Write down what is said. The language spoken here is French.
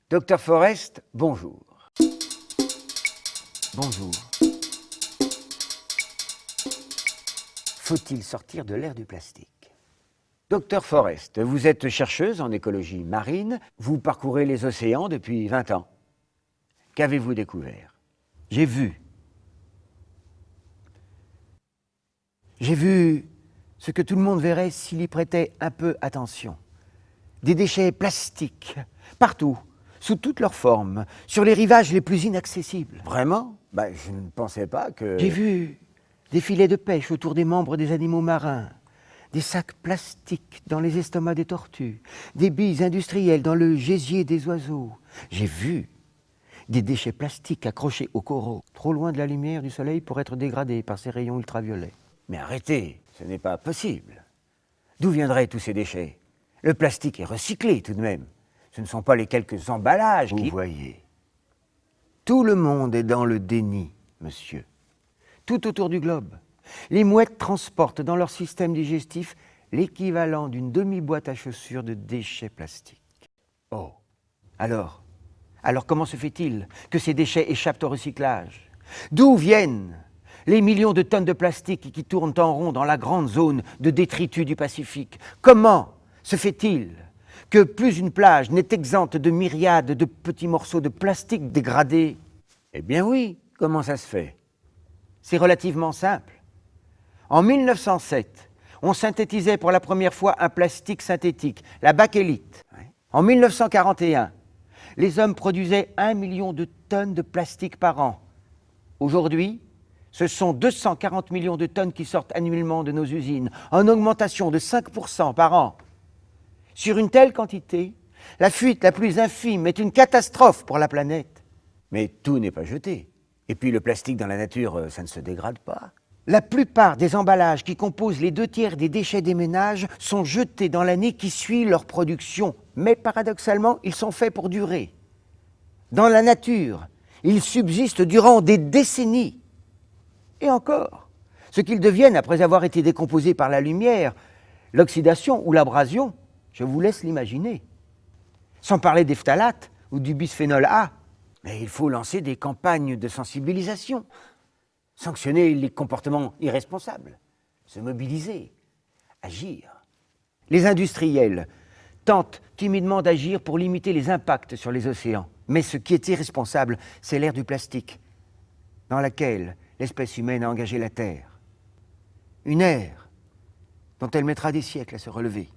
Docteur Forest, bonjour. Bonjour. Faut-il sortir de l'ère du plastique? Docteur Forest, vous êtes chercheuse en écologie marine, vous parcourez les océans depuis 20 ans. Qu'avez-vous découvert? J'ai vu ce que tout le monde verrait s'il y prêtait un peu attention. Des déchets plastiques, partout, sous toutes leurs formes, sur les rivages les plus inaccessibles. Vraiment? Je ne pensais pas que... J'ai vu des filets de pêche autour des membres des animaux marins, des sacs plastiques dans les estomacs des tortues, des billes industrielles dans le gésier des oiseaux. J'ai vu des déchets plastiques accrochés aux coraux, trop loin de la lumière du soleil pour être dégradés par ces rayons ultraviolets. Mais arrêtez, ce n'est pas possible. D'où viendraient tous ces déchets? Le plastique est recyclé tout de même. Ce ne sont pas les quelques emballages qui... Vous voyez, tout le monde est dans le déni, monsieur. Tout autour du globe. Les mouettes transportent dans leur système digestif l'équivalent d'une demi-boîte à chaussures de déchets plastiques. Oh, alors comment se fait-il que ces déchets échappent au recyclage? D'où viennent les millions de tonnes de plastique qui tournent en rond dans la grande zone de détritus du Pacifique? Comment se fait-il que plus une plage n'est exempte de myriades de petits morceaux de plastique dégradés? Eh bien oui, comment ça se fait? C'est relativement simple. En 1907, on synthétisait pour la première fois un plastique synthétique, la bakélite. En 1941, les hommes produisaient 1 million de tonnes de plastique par an. Aujourd'hui, ce sont 240 millions de tonnes qui sortent annuellement de nos usines, en augmentation de 5% par an. Sur une telle quantité, la fuite la plus infime est une catastrophe pour la planète. Mais tout n'est pas jeté. Et puis le plastique dans la nature, ça ne se dégrade pas. La plupart des emballages qui composent les 2/3 des déchets des ménages sont jetés dans l'année qui suit leur production. Mais paradoxalement, ils sont faits pour durer. Dans la nature, ils subsistent durant des décennies. Et encore, ce qu'ils deviennent après avoir été décomposés par la lumière, l'oxydation ou l'abrasion, je vous laisse l'imaginer. Sans parler des phtalates ou du bisphénol A. Mais il faut lancer des campagnes de sensibilisation, sanctionner les comportements irresponsables, se mobiliser, agir. Les industriels tentent timidement d'agir pour limiter les impacts sur les océans. Mais ce qui est irresponsable, c'est l'ère du plastique, dans laquelle l'espèce humaine a engagé la Terre. Une ère dont elle mettra des siècles à se relever.